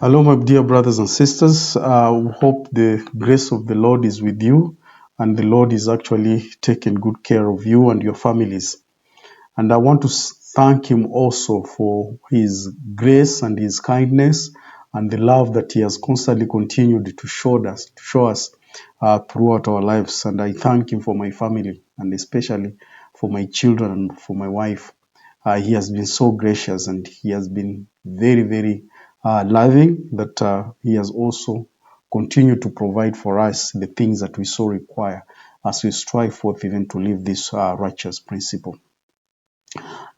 Hello, my dear brothers and sisters. Hope the grace of the Lord is with you and the Lord is actually taking good care of you and your families. And I want to thank Him also for His grace and His kindness and the love that He has constantly continued to show us throughout our lives. And I thank Him for my family and especially for my children and for my wife. He has been so gracious and He has been very, very loving that He has also continued to provide for us the things that we so require as we strive forth even to live this righteous principle.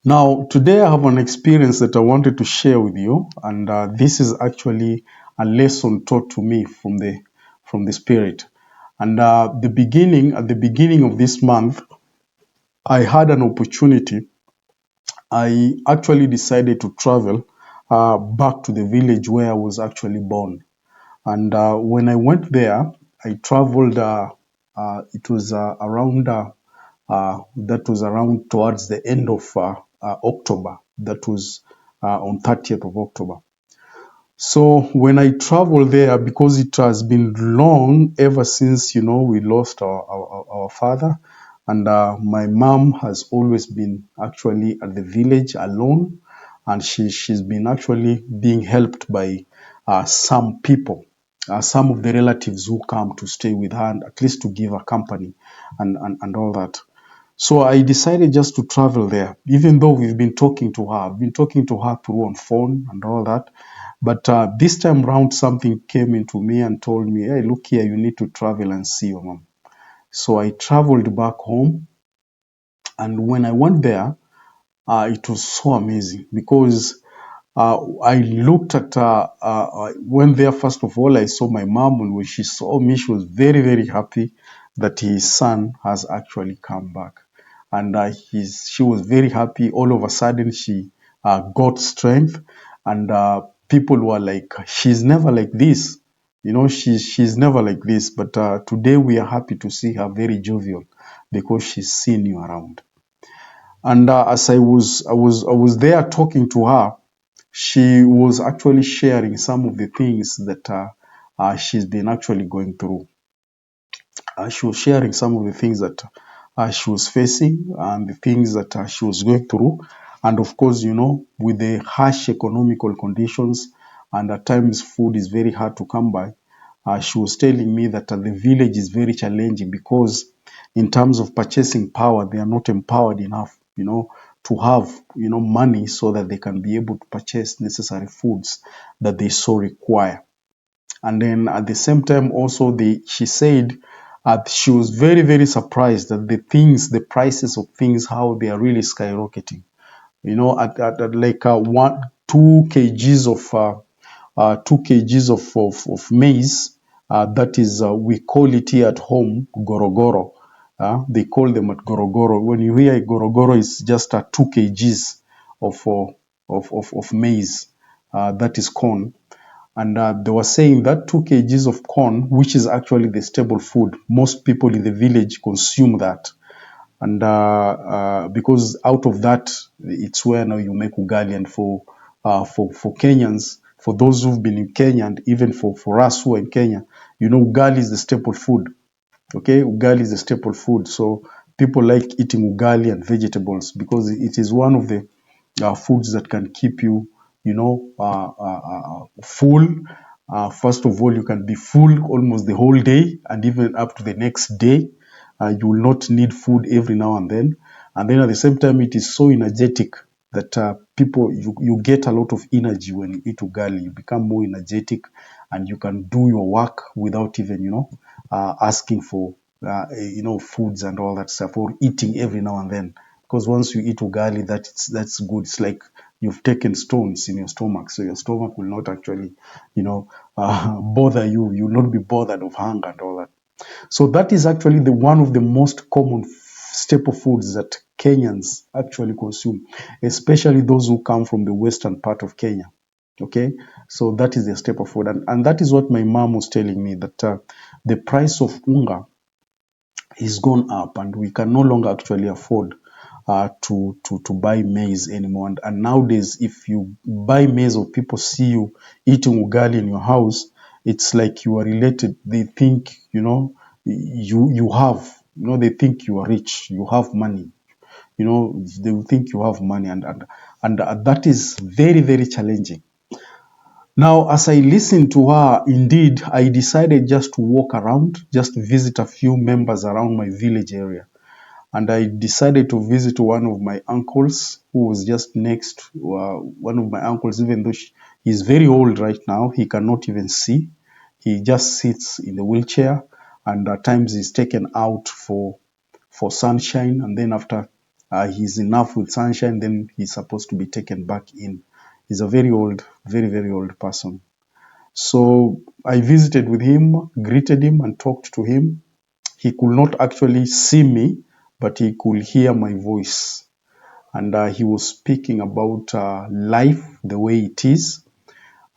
Now, today I have an experience that I wanted to share with you, and this is actually a lesson taught to me from the Spirit. And at the beginning of this month, I had an opportunity. I actually decided to travel back to the village where I was actually born. And when I went there, I traveled. It was around. That was around towards the end of October. That was on 30th of October. So when I traveled there, because it has been long ever since we lost our father, and my mom has always been actually at the village alone, and she's been actually being helped by some people, some of the relatives who come to stay with her, and at least to give her company and all that. So I decided just to travel there, even though we've been talking to her. I've been talking to her through on phone and all that. But this time round, something came into me and told me, hey, look here, you need to travel and see your mom. So I traveled back home. And when I went there, it was so amazing because I looked at, went there, first of all, I saw my mom, and when she saw me, she was very, very happy that his son has actually come back. And she was very happy. All of a sudden, she got strength, and people were like, she's never like this. She's never like this. But today we are happy to see her very jovial because she's seen you around. And as I was there talking to her, she was actually sharing some of the things that she's been actually going through. She was sharing some of the things that she was facing and the things that she was going through. And of course, with the harsh economical conditions and at times food is very hard to come by, she was telling me that the village is very challenging because in terms of purchasing power, they are not empowered enough, to have, money so that they can be able to purchase necessary foods that they so require. And then at the same time, also she said she was very, very surprised that the prices of things, how they are really skyrocketing. At like 2 kgs of 2 kgs of maize. That is, we call it here at home gorogoro. They call them at gorogoro. When you hear gorogoro, it's just 2 kgs of, of maize. That is corn. And they were saying that 2 kgs of corn, which is actually the staple food, most people in the village consume that. And because out of that, it's where now you make ugali. And for Kenyans, for those who've been in Kenya, and even for us who are in Kenya, ugali is the staple food. Okay, ugali is the staple food. So people like eating ugali and vegetables because it is one of the foods that can keep you, full. First of all, you can be full almost the whole day and even up to the next day. You will not need food every now and then. And then at the same time, it is so energetic that you get a lot of energy when you eat ugali. You become more energetic and you can do your work without even, asking for, foods and all that stuff, or eating every now and then. Because once you eat ugali, that's good. It's like you've taken stones in your stomach, so your stomach will not actually, bother you. You will not be bothered of hunger and all that. So that is actually the one of the most common staple foods that Kenyans actually consume, especially those who come from the western part of Kenya. Okay, so that is the staple food, and that is what my mom was telling me, that the price of unga is gone up and we can no longer actually afford to buy maize anymore. And nowadays, if you buy maize or people see you eating ugali in your house, it's like you are related. They think, you have, they think you are rich, you have money. They will think you have money, and that is very, very challenging. Now, as I listened to her, indeed, I decided just to walk around, just visit a few members around my village area. And I decided to visit one of my uncles who was just next. One of my uncles, even though he's very old right now, he cannot even see. He just sits in the wheelchair, and at times he's taken out for sunshine, and then after he's enough with sunshine, then he's supposed to be taken back in. He's a very old, very, very old person. So I visited with him, greeted him, and talked to him. He could not actually see me, but he could hear my voice. And he was speaking about life the way it is,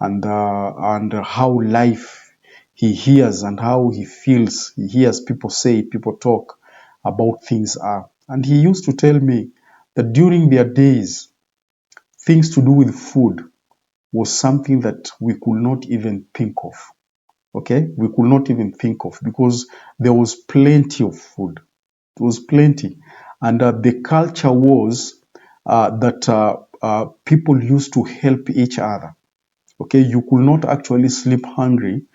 and how life he hears and how he feels. He hears people say, people talk about things are. And he used to tell me that during their days, things to do with food was something that we could not even think of. Okay, we could not even think of, because there was plenty of food. It was plenty, and the culture was that people used to help each other. Okay, you could not actually sleep hungry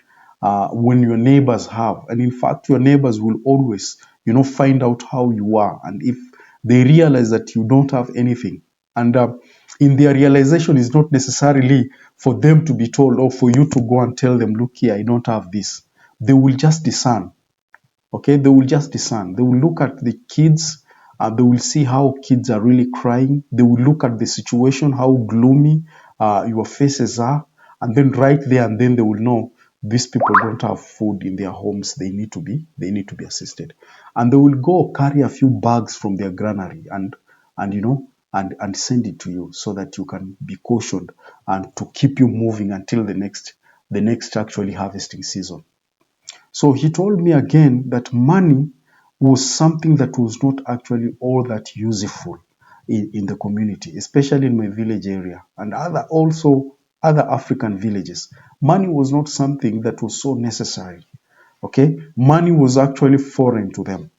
when your neighbors have, and in fact, your neighbors will always, find out how you are, and if they realize that you don't have anything, and in their realization is not necessarily for them to be told or for you to go and tell them, look here, I don't have this. They will just discern. Okay, they will just discern. They will look at the kids, they will see how kids are really crying. They will look at the situation, how gloomy your faces are, and then right there and then they will know these people don't have food in their homes. They need to be assisted, and they will go carry a few bags from their granary and send it to you so that you can be cautioned and to keep you moving until the next actually harvesting season. So he told me again that money was something that was not actually all that useful in the community, especially in my village area and other African villages. Money was not something that was so necessary. Okay, money was actually foreign to them.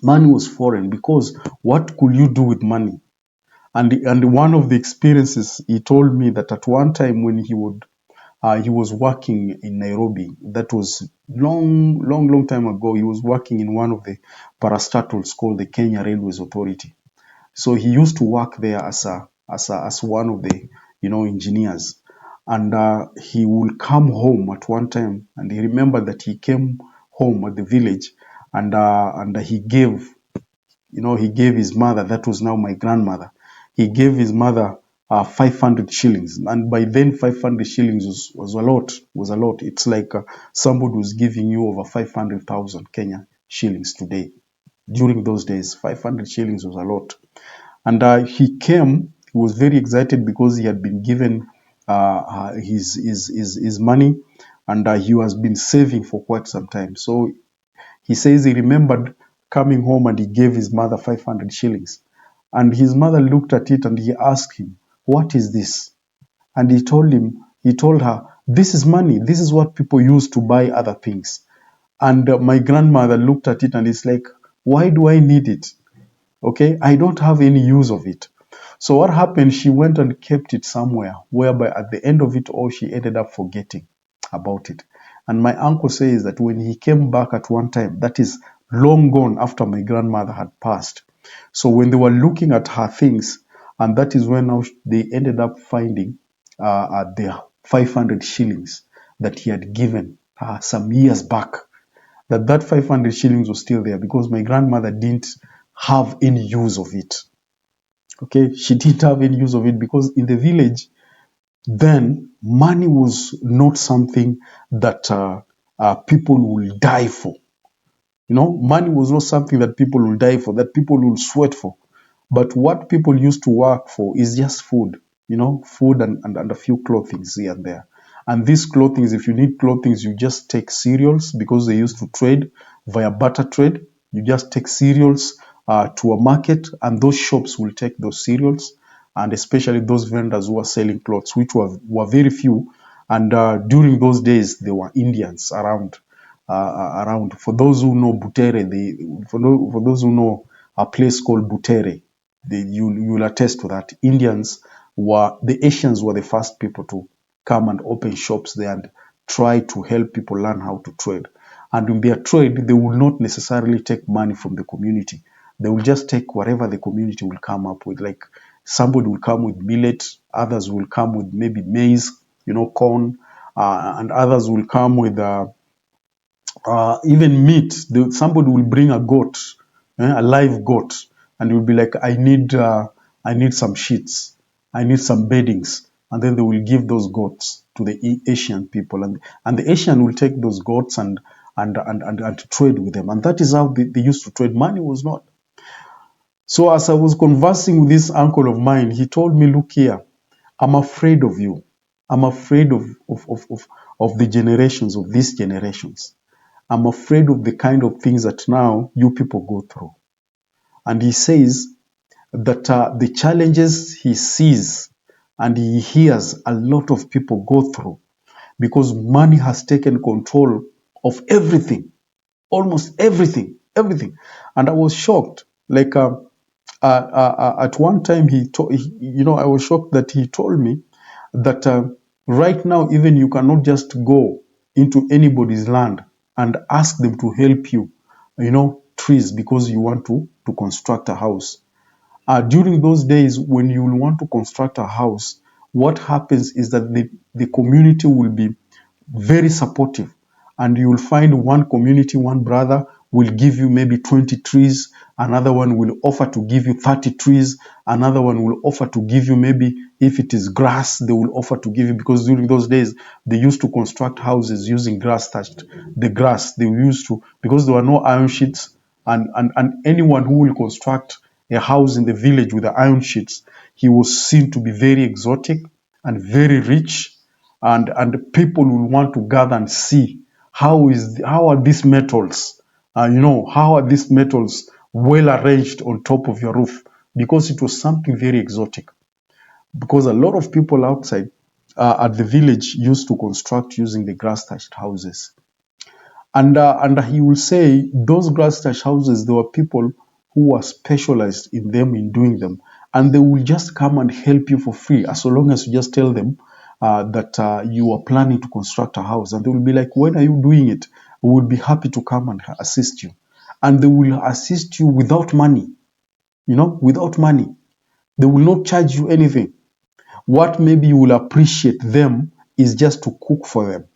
Money was foreign because what could you do with money? And one of the experiences, he told me that at one time when he was working in Nairobi. That was long, long, long time ago. He was working in one of the parastatals called the Kenya Railways Authority. So he used to work there as one of the engineers, and he will come home at one time, and he remembered that he came home at the village, and he gave his mother, that was now my grandmother, he gave his mother 500 shillings. And by then, 500 shillings was a lot, It's like somebody was giving you over 500,000 Kenya shillings today. During those days, 500 shillings was a lot. And he was very excited because he had been given his money, and he has been saving for quite some time. So he says he remembered coming home and he gave his mother 500 shillings. And his mother looked at it and he asked him, "What is this?" And he told her, "This is money. This is what people use to buy other things." And my grandmother looked at it and is like, "Why do I need it? Okay, I don't have any use of it." So what happened? She went and kept it somewhere, whereby at the end of it all, she ended up forgetting about it. And my uncle says that when he came back at one time, that is long gone after my grandmother had passed. So when they were looking at her things, and that is when now they ended up finding the 500 shillings that he had given some years back. That 500 shillings was still there because my grandmother didn't have any use of it. Okay, she didn't have any use of it because in the village, then money was not something that people will die for. Money was not something that people will die for, that people will sweat for. But what people used to work for is just food, food and a few clothings here and there. And these clothings, if you need clothings, you just take cereals because they used to trade via barter trade. You just take cereals, to a market, and those shops will take those cereals, and especially those vendors who are selling clothes, which were very few. And during those days, there were Indians around. For those who know Butere, for those who know a place called Butere, you'll attest to that. The Asians were the first people to come and open shops there and try to help people learn how to trade. And in their trade, they will not necessarily take money from the community. They will just take whatever the community will come up with. Like somebody will come with millet, others will come with maybe maize, corn, and others will come with even meat. Somebody will bring a goat, a live goat, and you'll be like, I need some sheets, I need some beddings, and then they will give those goats to the Asian people, and the Asian will take those goats and trade with them, and that is how they used to trade. Money was not. So as I was conversing with this uncle of mine, he told me, look here, I'm afraid of you. I'm afraid of the generations, of these generations. I'm afraid of the kind of things that now you people go through. And he says that the challenges he sees and he hears a lot of people go through because money has taken control of everything, almost everything, everything. And I was shocked. Like at one time, I was shocked that he told me that right now, even you cannot just go into anybody's land and ask them to help you, trees, because you want to construct a house. During those days, when you will want to construct a house, what happens is that the community will be very supportive, and you will find one community, one brother will give you maybe 20 trees, another one will offer to give you 30 trees, another one will offer to give you, maybe if it is grass, they will offer to give you, because during those days they used to construct houses using grass thatched. The grass they used to, because there were no iron sheets, and anyone who will construct a house in the village with the iron sheets, he was seen to be very exotic and very rich, and people will want to gather and see how are these metals, how are these metals well arranged on top of your roof, because it was something very exotic. Because a lot of people outside at the village used to construct using the grass thatched houses. And he will say those grass thatched houses, there were people who were specialized in them, in doing them, and they will just come and help you for free, as long as you just tell them that you are planning to construct a house, and they will be like, when are you doing it? We will be happy to come and assist you. And they will assist you without money, without money. They will not charge you anything. What maybe you will appreciate them is just to cook for them.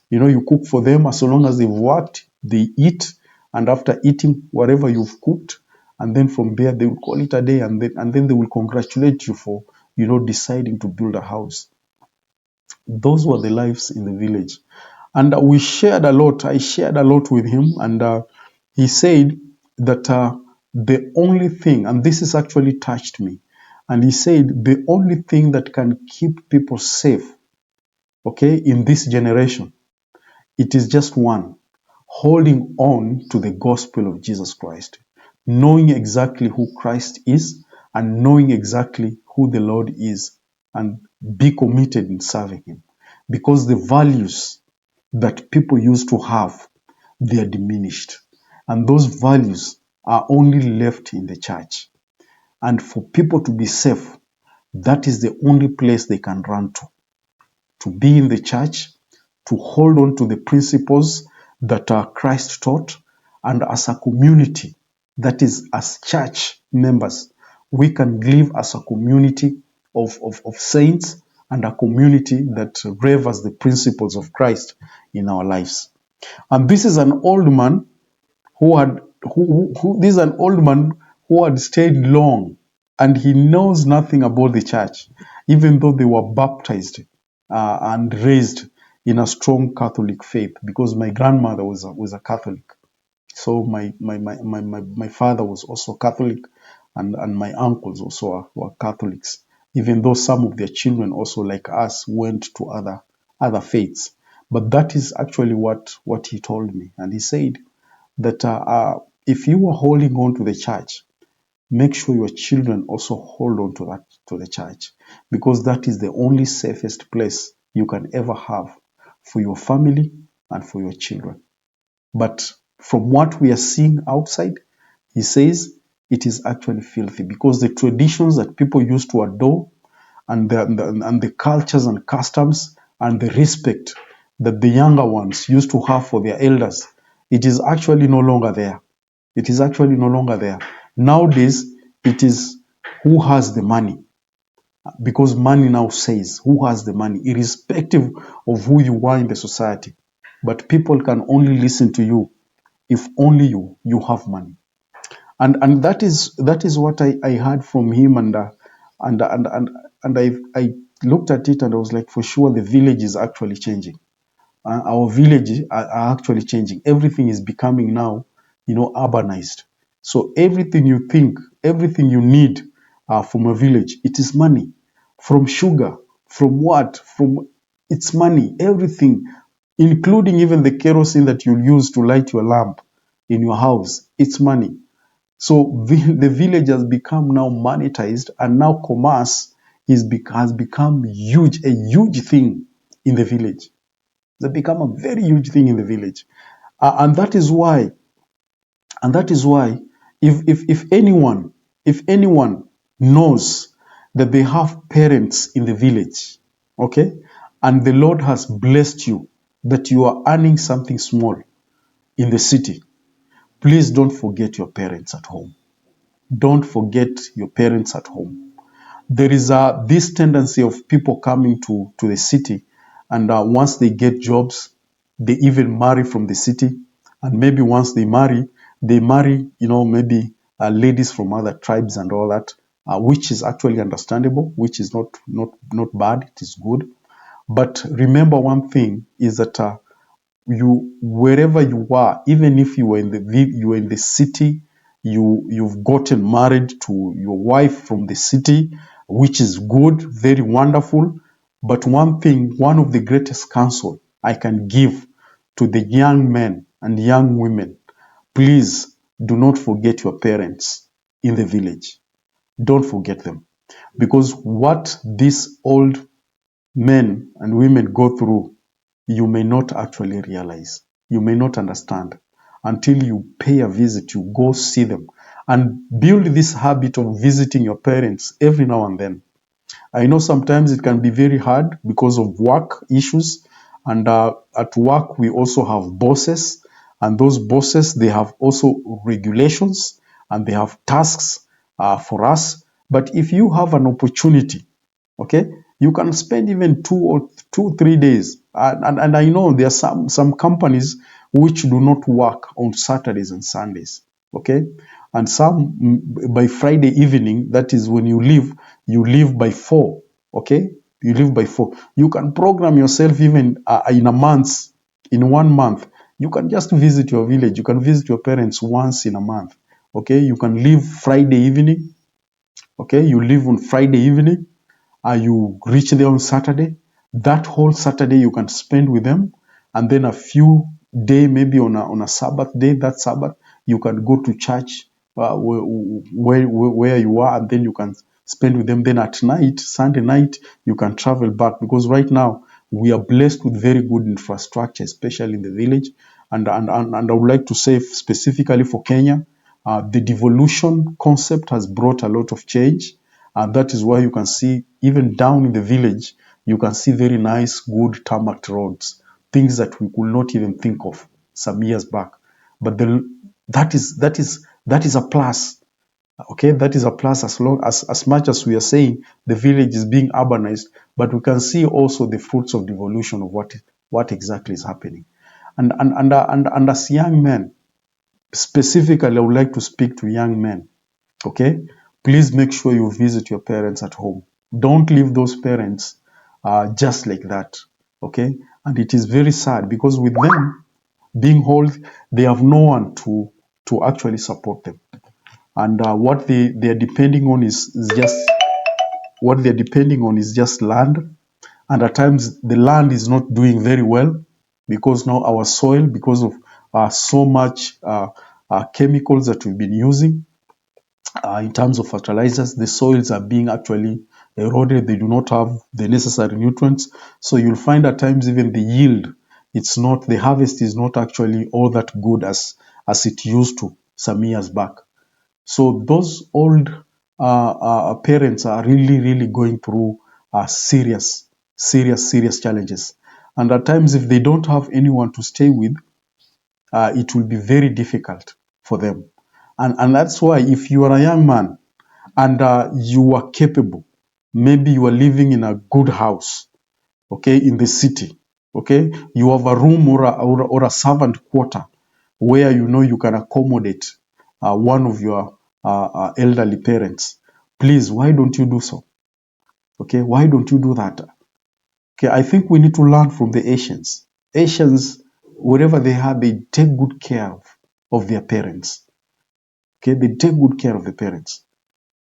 You cook for them, as long as they've worked, they eat, and after eating whatever you've cooked, and then from there they will call it a day, and then they will congratulate you for deciding to build a house. Those were the lives in the village, and we shared a lot. I shared a lot with him, and he said that the only thing, and this has actually touched me, and he said the only thing that can keep people safe, okay, in this generation, it is just one: holding on to the gospel of Jesus Christ, knowing exactly who Christ is, and knowing exactly who the Lord is, and be committed in serving him. Because the values that people used to have, they are diminished. And those values are only left in the church. And for people to be safe, that is the only place they can run to be in the church, to hold on to the principles that Christ taught, and as a community, that is, as church members, we can live as a community of saints, and a community that reveres the principles of Christ in our lives. And this is an old man this is an old man who had stayed long, and he knows nothing about the church, even though they were baptized and raised in a strong Catholic faith, because my grandmother was a Catholic. So my father was also Catholic, and my uncles also were Catholics, even though some of their children also, like us, went to other faiths. But that is actually what he told me. And he said that if you were holding on to the church, make sure your children also hold on to that, to the church, because that is the only safest place you can ever have for your family and for your children. But from what we are seeing outside, he says it is actually filthy, because the traditions that people used to adore, and the cultures and customs and the respect that the younger ones used to have for their elders, it is actually no longer there. It is actually no longer there. Nowadays, it is who has the money, because money now says who has the money, irrespective of who you are in the society. But people can only listen to you if only you have money. And that is what I heard from him, and and and and I looked at it and I was like, for sure the village is actually changing. Our villages are actually changing. Everything is becoming now, urbanized. So everything you think, everything you need from a village, it is money. From sugar, from what? From it's money. Everything, including even the kerosene that you use to light your lamp in your house, it's money. So the village has become now monetized, and now commerce has become huge, a huge thing in the village. They become a very huge thing in the village. And that is why, if anyone knows that they have parents in the village, okay, and the Lord has blessed you, that you are earning something small in the city, please don't forget your parents at home. Don't forget your parents at home. There is this tendency of people coming to the city, and once they get jobs, they even marry from the city. And maybe once they marry, maybe ladies from other tribes and all that, which is actually understandable, which is not bad. It is good. But remember one thing is that you, wherever you are, even if you are in the city, you've gotten married to your wife from the city, which is good, very wonderful. But one of the greatest counsel I can give to the young men and young women, please do not forget your parents in the village. Don't forget them, because what these old men and women go through, you may not actually realize. You may not understand until you pay a visit, you go see them, and build this habit of visiting your parents every now and then. I know sometimes it can be very hard because of work issues, and at work we also have bosses, and those bosses, they have also regulations and they have tasks for us. But if you have an opportunity, okay, you can spend even 2 or 3 days, and I know there are some companies which do not work on Saturdays and Sundays, okay, and some by Friday evening, that is when you leave by 4, okay, you leave by 4. You can program yourself even in 1 month, you can just visit your village, you can visit your parents once in a month, okay. You can leave Friday evening, okay, you leave on Friday evening, you reach there on Saturday. That whole Saturday you can spend with them, and then a few day, maybe on a Sabbath day, that Sabbath you can go to church where you are, and then you can spend with them. Then at night, Sunday night, you can travel back, because right now we are blessed with very good infrastructure, especially in the village. And I would like to say specifically for Kenya, the devolution concept has brought a lot of change, and that is why you can see even down in the village, you can see very nice, good tarmac roads, things that we could not even think of some years back. But that is a plus. Okay, that is a plus, as much as we are saying the village is being urbanized, but we can see also the fruits of devolution of what exactly is happening. And as young men, specifically, I would like to speak to young men. Okay, please make sure you visit your parents at home. Don't leave those parents just like that. Okay, and it is very sad, because with them being old, they have no one to actually support them, and what they are depending on is just land. And at times the land is not doing very well, because now our soil, because of so much chemicals that we've been using, in terms of fertilizers. The soils are being actually eroded. They do not have the necessary nutrients. So you'll find at times even the yield, the harvest is not actually all that good as it used to some years back. So those old parents are really, really going through serious challenges. And at times, if they don't have anyone to stay with, it will be very difficult for them. And that's why if you are a young man and you are capable, maybe you are living in a good house, okay, in the city, okay, you have a room or a servant quarter where you know you can accommodate one of your elderly parents. Please, why don't you do so? Okay, why don't you do that? Okay, I think we need to learn from the Asians. Asians, wherever they are, they take good care of their parents. Okay, they take good care of the parents.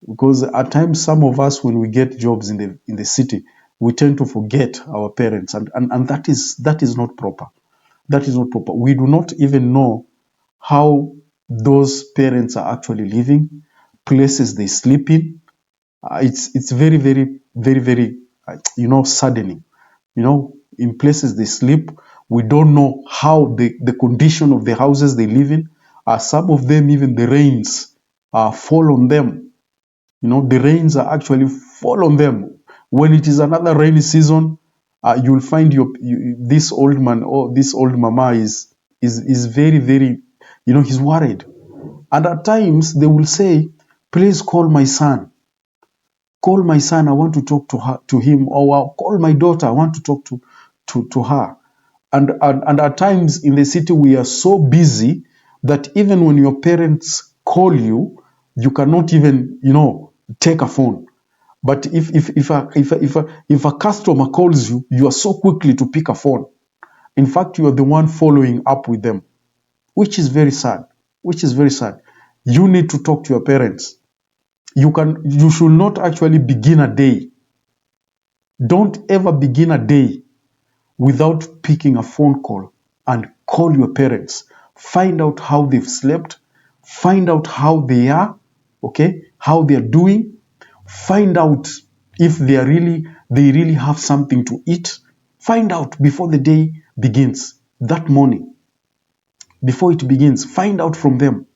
Because at times, some of us, when we get jobs in the city, we tend to forget our parents, and that is not proper. That is not proper. We do not even know how those parents are actually living, places they sleep in. It's very, very, very, very, saddening. In places they sleep, we don't know how the condition of the houses they live in. Some of them, even the rains fall on them. The rains are actually fall on them. When it is another rainy season, you'll find this old man or this old mama is very, very, he's worried. And at times they will say, please call my son. Call my son, I want to talk to him. Or call my daughter, I want to talk to her. And at times in the city, we are so busy that even when your parents call you, you cannot even, take a phone. But if a customer calls you, you are so quickly to pick a phone. In fact, you are the one following up with them, which is very sad. Which is very sad. You need to talk to your parents. You should not actually begin a day. Don't ever begin a day without picking a phone call and call your parents. Find out how they've slept. Find out how they are, okay? How they are doing. Find out if they really have something to eat. Find out before the day begins. That morning, before it begins, find out from them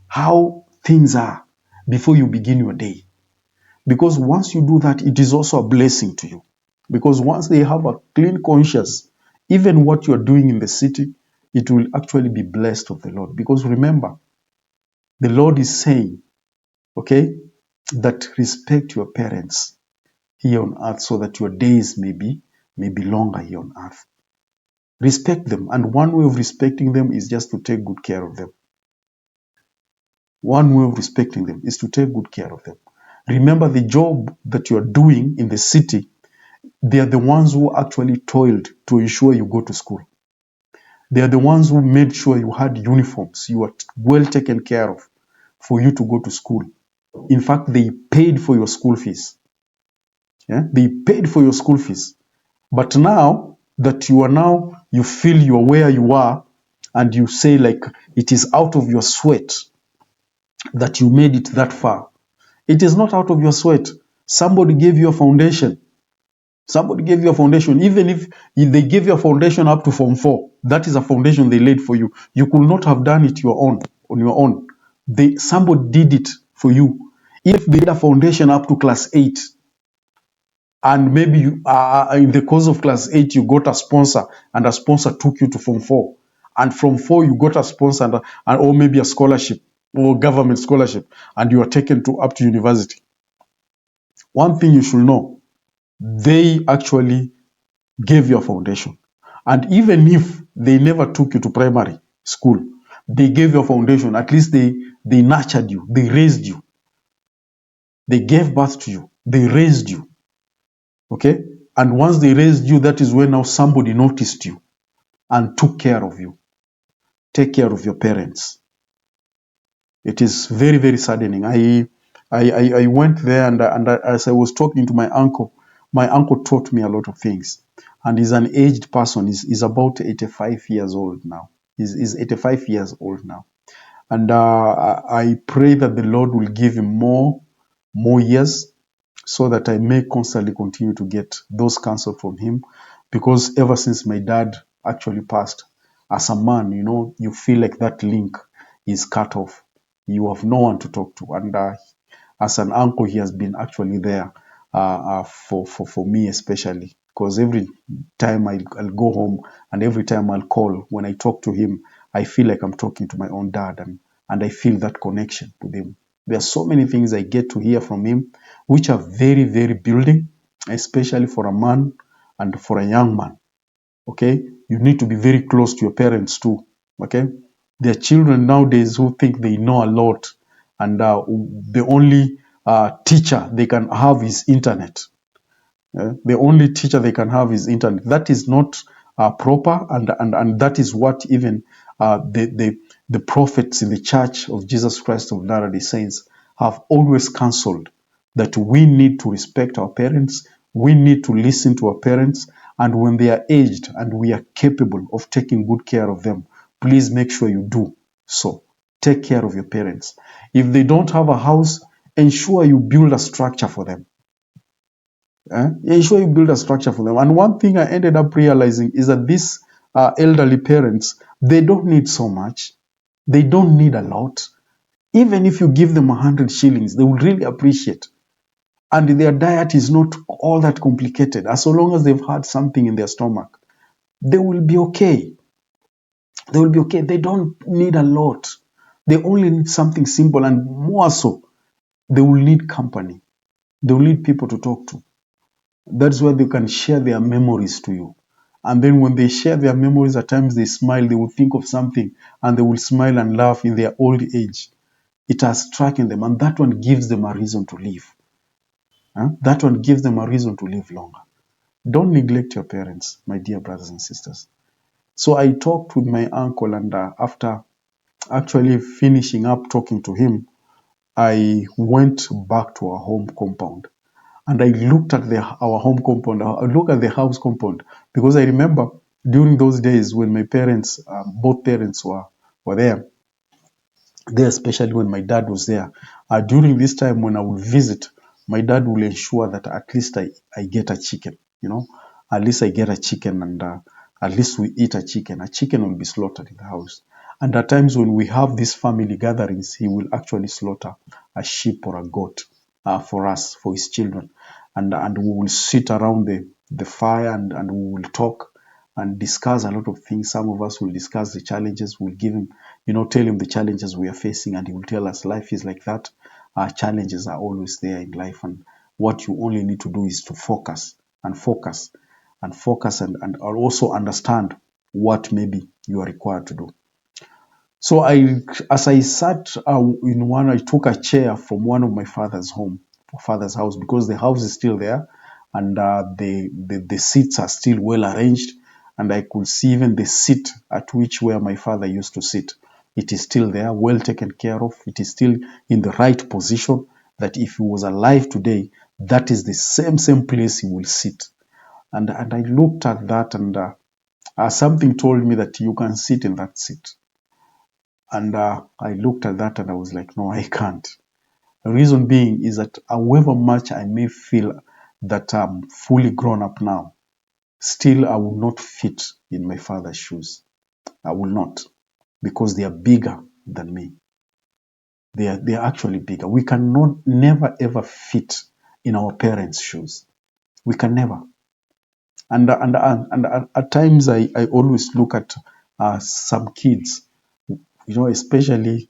how things are before you begin your day. Because once you do that, it is also a blessing to you. Because once they have a clean conscience, even what you are doing in the city, it will actually be blessed of the Lord. Because remember, the Lord is saying, okay, that respect your parents here on earth so that your days may be longer here on earth. Respect them. And one way of respecting them is just to take good care of them. One way of respecting them is to take good care of them. Remember the job that you are doing in the city, they are the ones who actually toiled to ensure you go to school. They are the ones who made sure you had uniforms, you were well taken care of for you to go to school. In fact, they paid for your school fees. Yeah? They paid for your school fees. But now that you feel you're where you are, and you say like it is out of your sweat that you made it that far. It is not out of your sweat. Somebody gave you a foundation. Somebody gave you a foundation. Even if they gave you a foundation up to Form 4, that is a foundation they laid for you. You could not have done it on your own. Somebody did it for you. If they did a foundation up to class 8, and maybe you in the course of class 8 you got a sponsor, and a sponsor took you to Form 4, and from 4 you got a sponsor or maybe a scholarship or government scholarship, and you are taken up to university. One thing you should know, they actually gave you a foundation. And even if they never took you to primary school, they gave you a foundation. At least they nurtured you, they raised you, they gave birth to you, they raised you. Okay? And once they raised you, that is when now somebody noticed you and took care of you. Take care of your parents. It is very, very saddening. I went there, and as I was talking to my uncle taught me a lot of things. And he's an aged person. He's about 85 years old now. He's 85 years old now. And I pray that the Lord will give him more years, so that I may constantly continue to get those counsel from him. Because ever since my dad actually passed, as a man, you feel like that link is cut off. You have no one to talk to. And as an uncle, he has been actually there for me, especially because every time I'll go home, and every time I'll call, when I talk to him, I feel like I'm talking to my own dad, and I feel that connection with him. There are so many things I get to hear from him, which are very, very building, especially for a man and for a young man. Okay, you need to be very close to your parents too. Okay, there are children nowadays who think they know a lot, and the only teacher they can have is internet. The only teacher they can have is internet. That is not proper, and that is what even the prophets in the Church of Jesus Christ of Latter-day Saints have always counseled, that we need to respect our parents, we need to listen to our parents, and when they are aged and we are capable of taking good care of them, please make sure you do so. Take care of your parents. If they don't have a house, ensure you build a structure for them. Ensure you build a structure for them. And one thing I ended up realizing is that these elderly parents, they don't need so much. They don't need a lot. Even if you give them 100 shillings, they will really appreciate. And their diet is not all that complicated. As long as they've had something in their stomach, they will be okay. They will be okay. They don't need a lot. They only need something simple, and more so, they will need company. They will need people to talk to. That's where they can share their memories to you. And then when they share their memories, at times they smile, they will think of something, and they will smile and laugh in their old age. It has struck in them, and that one gives them a reason to live. That one gives them a reason to live longer. Don't neglect your parents, my dear brothers and sisters. So I talked with my uncle, and after actually finishing up talking to him, I went back to our home compound. And I looked at our home compound. I looked at the house compound, because I remember during those days when my parents, both parents were there, especially when my dad was there. During this time when I would visit, my dad will ensure that at least I get a chicken, at least I get a chicken, and at least we eat a chicken. A chicken will be slaughtered in the house. And at times when we have these family gatherings, he will actually slaughter a sheep or a goat for us, for his children. And we will sit around the fire, and we will talk and discuss a lot of things. Some of us will discuss the challenges. We'll give him, tell him the challenges we are facing, and he will tell us life is like that. Challenges are always there in life, and what you only need to do is to focus and focus and focus, and also understand what maybe you are required to do. So as I sat in one, I took a chair from one of my father's house, because the house is still there, and the seats are still well arranged, and I could see even the seat at which where my father used to sit. It is still there, well taken care of. It is still in the right position, that if he was alive today, that is the same place he will sit. And I looked at that, and something told me that you can sit in that seat. And I looked at that, and I was like, no, I can't. The reason being is that however much I may feel that I'm fully grown up now, still I will not fit in my father's shoes. I will not, because they are bigger than me. They are actually bigger. We cannot never ever fit in our parents' shoes. We can never. And at times I always look at some kids, especially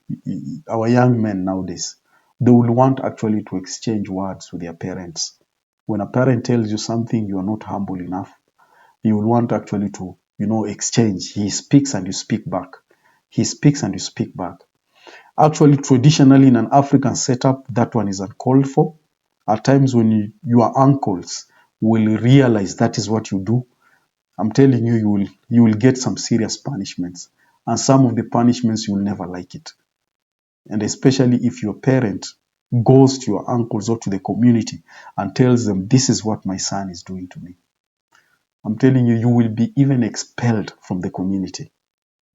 our young men nowadays. They will want actually to exchange words with their parents. When a parent tells you something, you are not humble enough. You will want actually to, exchange. He speaks and you speak back. He speaks and you speak back. Actually, traditionally in an African setup, that one is uncalled for. At times when your uncles will realize that is what you do, I'm telling you, you will get some serious punishments. And some of the punishments, you will never like it. And especially if your parent goes to your uncles or to the community and tells them, this is what my son is doing to me. I'm telling you, you will be even expelled from the community.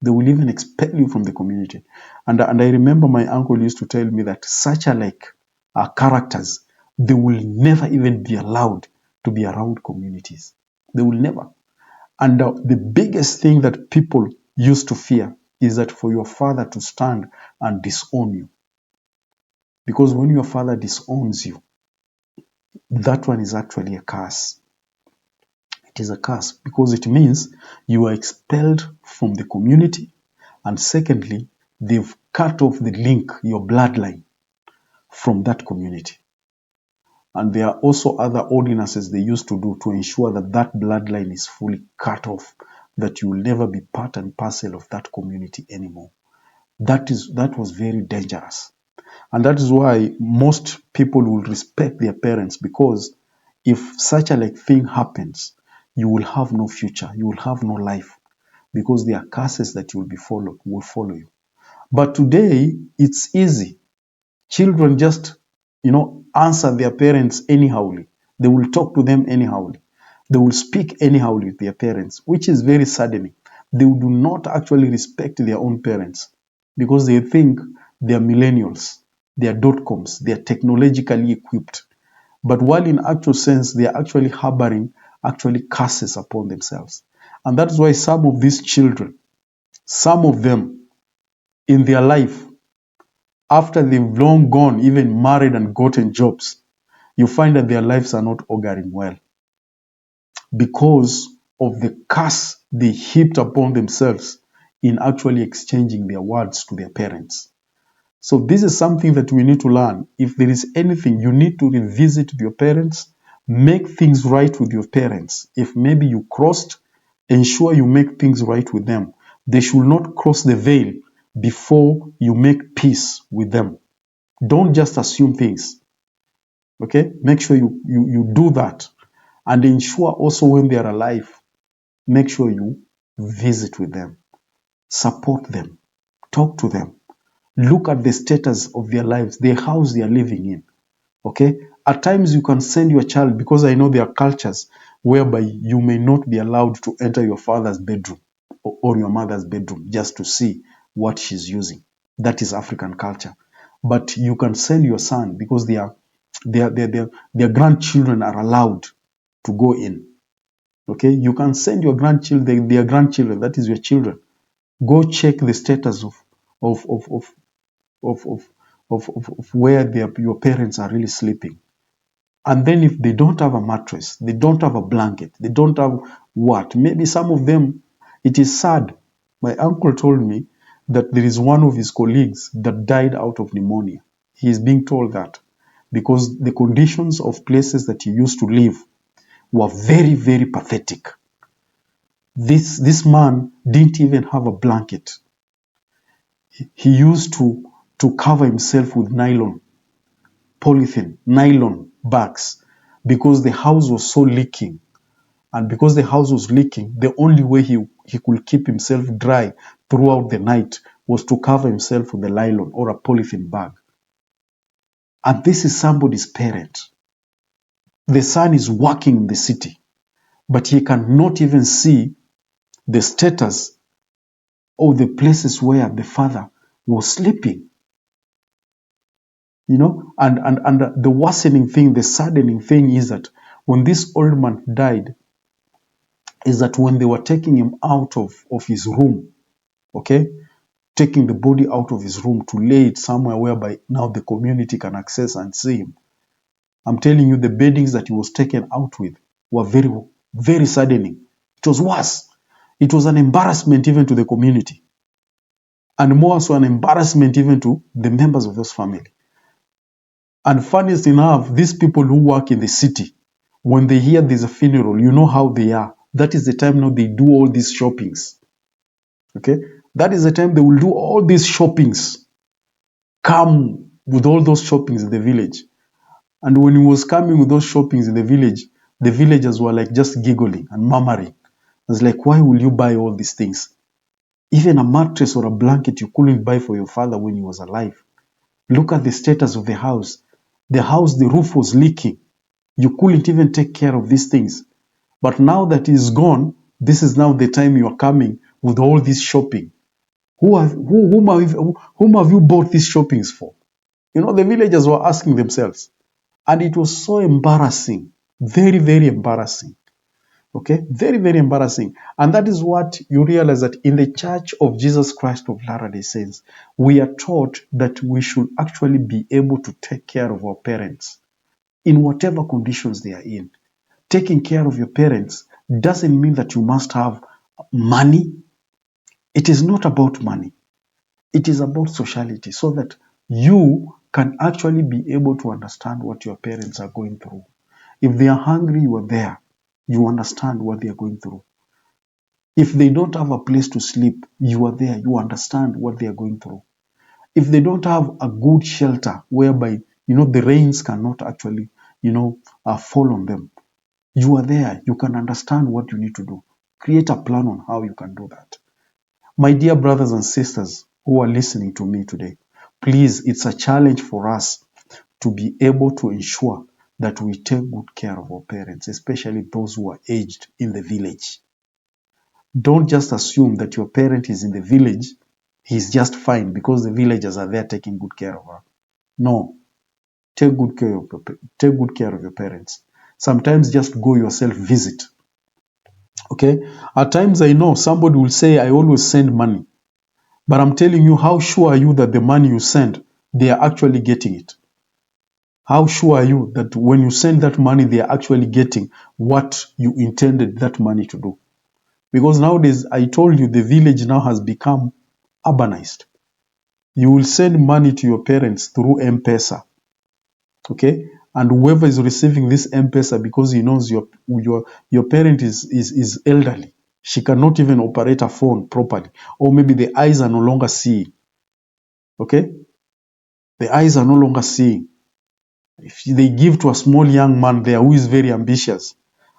They will even expel you from the community. And I remember my uncle used to tell me that such characters, they will never even be allowed to be around communities. They will never. And the biggest thing that people used to fear is that for your father to stand and disown you. Because when your father disowns you, that one is actually a curse. It is a curse because it means you are expelled from the community. And secondly, they've cut off the link, your bloodline, from that community. And there are also other ordinances they used to do to ensure that that bloodline is fully cut off, that you will never be part and parcel of that community anymore. That was very dangerous. And that is why most people will respect their parents, because if such a thing happens, you will have no future, you will have no life, because there are curses that will follow you. But today, it's easy. Children just, answer their parents anyhowly. They will talk to them anyhowly. They will speak anyhowly with their parents, which is very saddening. They do not actually respect their own parents because they think they are millennials, they are dot-coms, they are technologically equipped. But while in actual sense, they are actually harboring actually curses upon themselves. And that's why some of these children, some of them in their life, after they've long gone, even married and gotten jobs, you find that their lives are not auguring well because of the curse they heaped upon themselves in actually exchanging their words to their parents. So this is something that we need to learn. If there is anything, you need to revisit your parents, make things right with your parents. If maybe you crossed, ensure you make things right with them. They should not cross the veil before you make peace with them. Don't just assume things. Okay? Make sure you do that. And ensure also when they are alive, make sure you visit with them, support them, talk to them, look at the status of their lives, the house they are living in. Okay? At times you can send your child, because I know there are cultures whereby you may not be allowed to enter your father's bedroom or your mother's bedroom just to see what she's using. That is African culture. But you can send your son because their grandchildren are allowed to go in. Okay? You can send your grandchildren, their grandchildren, that is your children. Go check the status of of of of of of where your parents are really sleeping. And then if they don't have a mattress, they don't have a blanket, they don't have what? Maybe some of them, it is sad. My uncle told me that there is one of his colleagues that died out of pneumonia. He is being told that because the conditions of places that he used to live were very, very pathetic. This man didn't even have a blanket. He used to cover himself with polythene, nylon bags, because the house was so leaking. And because the house was leaking, the only way he could keep himself dry throughout the night was to cover himself with a nylon or a polythene bag. And this is somebody's parent. The son is working in the city, but he cannot even see the status of the places where the father was sleeping. And the worsening thing, the saddening thing is that when this old man died, is that when they were taking him out of his room, okay, taking the body out of his room to lay it somewhere whereby now the community can access and see him, I'm telling you, the beddings that he was taken out with were very, very saddening. It was worse. It was an embarrassment even to the community, and more so an embarrassment even to the members of those family. And funniest enough, these people who work in the city, when they hear there's a funeral, you know how they are. That is the time now they do all these shoppings. Okay? That is the time they will do all these shoppings. Come with all those shoppings in the village. And when he was coming with those shoppings in the villagers were like just giggling and murmuring. I was like, why will you buy all these things? Even a mattress or a blanket you couldn't buy for your father when he was alive. Look at the status of the house. The house, the roof was leaking. You couldn't even take care of these things. But now that he's gone, this is now the time you are coming with all this shopping. Whom have you bought these shoppings for? You know, the villagers were asking themselves. And it was so embarrassing. Very, very embarrassing. Okay? Very, very embarrassing. And that is what you realize, that in the Church of Jesus Christ of Latter-day Saints, we are taught that we should actually be able to take care of our parents in whatever conditions they are in. Taking care of your parents doesn't mean that you must have money. It is not about money. It is about sociality, so that you can actually be able to understand what your parents are going through. If they are hungry, you are there. You understand what they are going through. If they don't have a place to sleep, you are there. You understand what they are going through. If they don't have a good shelter whereby, the rains cannot actually, fall on them, you are there. You can understand what you need to do. Create a plan on how you can do that. My dear brothers and sisters who are listening to me today, please, it's a challenge for us to be able to ensure that we take good care of our parents, especially those who are aged in the village. Don't just assume that your parent is in the village, he's just fine because the villagers are there taking good care of her. No, take good care of your parents. Sometimes just go yourself, visit. Okay? At times I know somebody will say, I always send money. But I'm telling you, how sure are you that the money you send, they are actually getting it? How sure are you that when you send that money, they are actually getting what you intended that money to do? Because nowadays, I told you, the village now has become urbanized. You will send money to your parents through M-Pesa, okay? And whoever is receiving this M-Pesa, because he knows your parent is elderly, she cannot even operate a phone properly, or maybe the eyes are no longer seeing, okay? The eyes are no longer seeing. If they give to a small young man there who is very ambitious,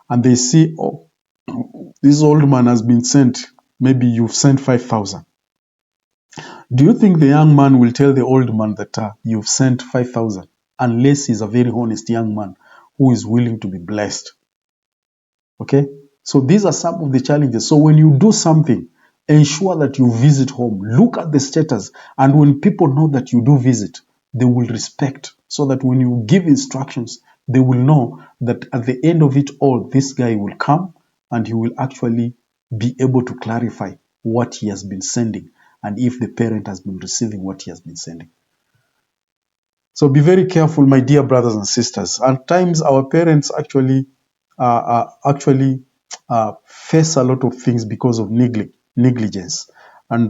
and they see, oh, this old man has been sent, maybe you've sent 5,000. Do you think the young man will tell the old man that you've sent 5,000? Unless he's a very honest young man who is willing to be blessed. Okay? So these are some of the challenges. So when you do something, ensure that you visit home. Look at the status. And when people know that you do visit, they will respect. So that when you give instructions, they will know that at the end of it all, this guy will come and he will actually be able to clarify what he has been sending and if the parent has been receiving what he has been sending. So be very careful, my dear brothers and sisters. At times, our parents face a lot of things because of negligence, and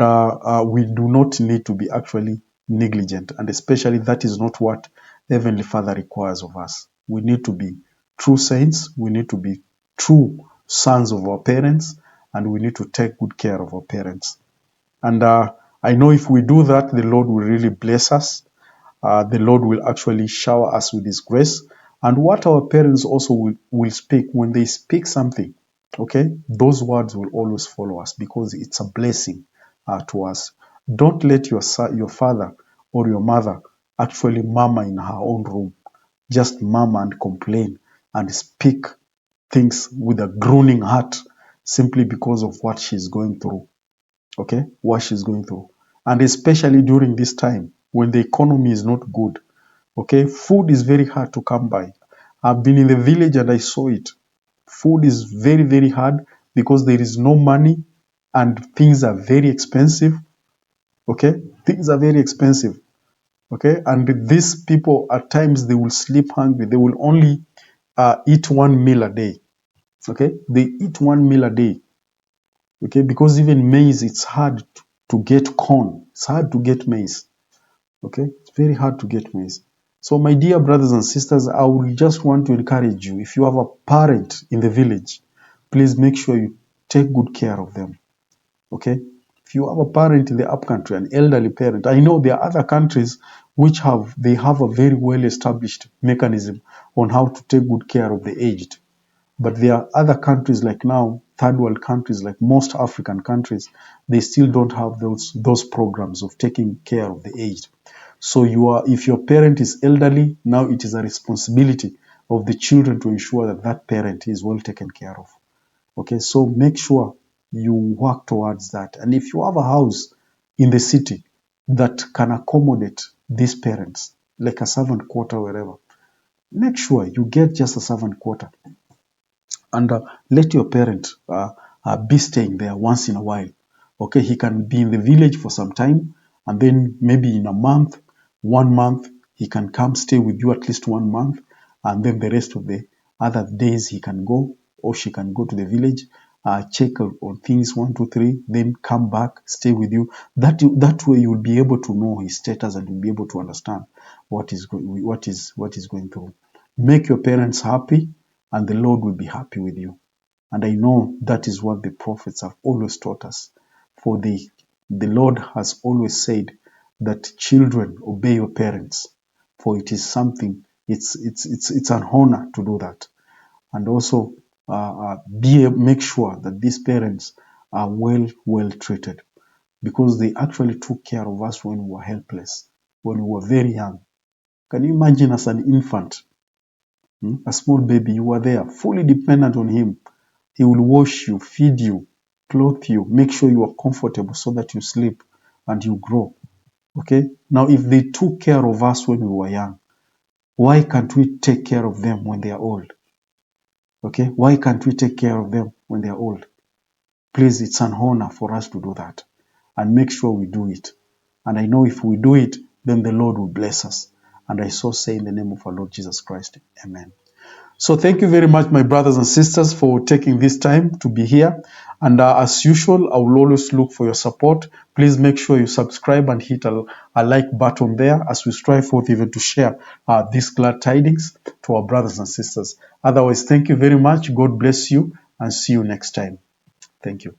we do not need to be actually negligent. And especially, that is not what Heavenly Father requires of us. We need to be true saints. We need to be true sons of our parents, and we need to take good care of our parents. And I know if we do that, the Lord will really bless us. The Lord will actually shower us with His grace. And what our parents also will speak, when they speak something, okay, those words will always follow us because it's a blessing to us. Don't let your father or your mother actually murmur in her own room. Just murmur and complain and speak things with a groaning heart simply because of what she's going through. Okay, what she's going through. And especially during this time when the economy is not good. Okay, food is very hard to come by. I've been in the village and I saw it. Food is very, very hard because there is no money and things are very expensive. Okay, things are very expensive. Okay, and these people at times they will sleep hungry. They will only eat one meal a day. Okay, they eat one meal a day. Okay, because even maize, it's hard to get corn. It's hard to get maize. Okay, it's very hard to get maize. So, my dear brothers and sisters, I would just want to encourage you. If you have a parent in the village, please make sure you take good care of them. Okay, if you have a parent in the upcountry, an elderly parent, I know there are other countries which have a very well established mechanism on how to take good care of the aged. But there are other countries like now, third world countries, like most African countries, they still don't have those programs of taking care of the aged. So if your parent is elderly, now it is a responsibility of the children to ensure that that parent is well taken care of. Okay, so make sure you work towards that. And if you have a house, in the city that can accommodate these parents, like a servant quarter wherever. Make sure you get just a servant quarter, and let your parent be staying there once in a while. Okay, he can be in the village for some time, and then maybe in a month, 1 month, he can come stay with you at least 1 month, and then the rest of the other days he can go, or she can go to the village, check on things 1, 2, 3, then come back, stay with you. That way you will be able to know his status, and you'll be able to understand what is going through. Make your parents happy, and the Lord will be happy with you. And I know that is what the prophets have always taught us. For the Lord has always said that children, obey your parents, for it is something, it's an honor to do that. And also make sure that these parents are well treated, because they actually took care of us when we were helpless, when we were very young. Can you imagine, as an infant, a small baby, you were there, fully dependent on him. He will wash you, feed you, clothe you, make sure you are comfortable so that you sleep and you grow. Okay? Now, if they took care of us when we were young, why can't we take care of them when they are old? Okay? Why can't we take care of them when they are old? Please, it's an honor for us to do that, and make sure we do it. And I know if we do it, then the Lord will bless us. And I so say in the name of our Lord Jesus Christ, amen. So thank you very much, my brothers and sisters, for taking this time to be here. And as usual, I will always look for your support. Please make sure you subscribe and hit a like button there, as we strive forth even to share these glad tidings to our brothers and sisters. Otherwise, thank you very much. God bless you, and see you next time. Thank you.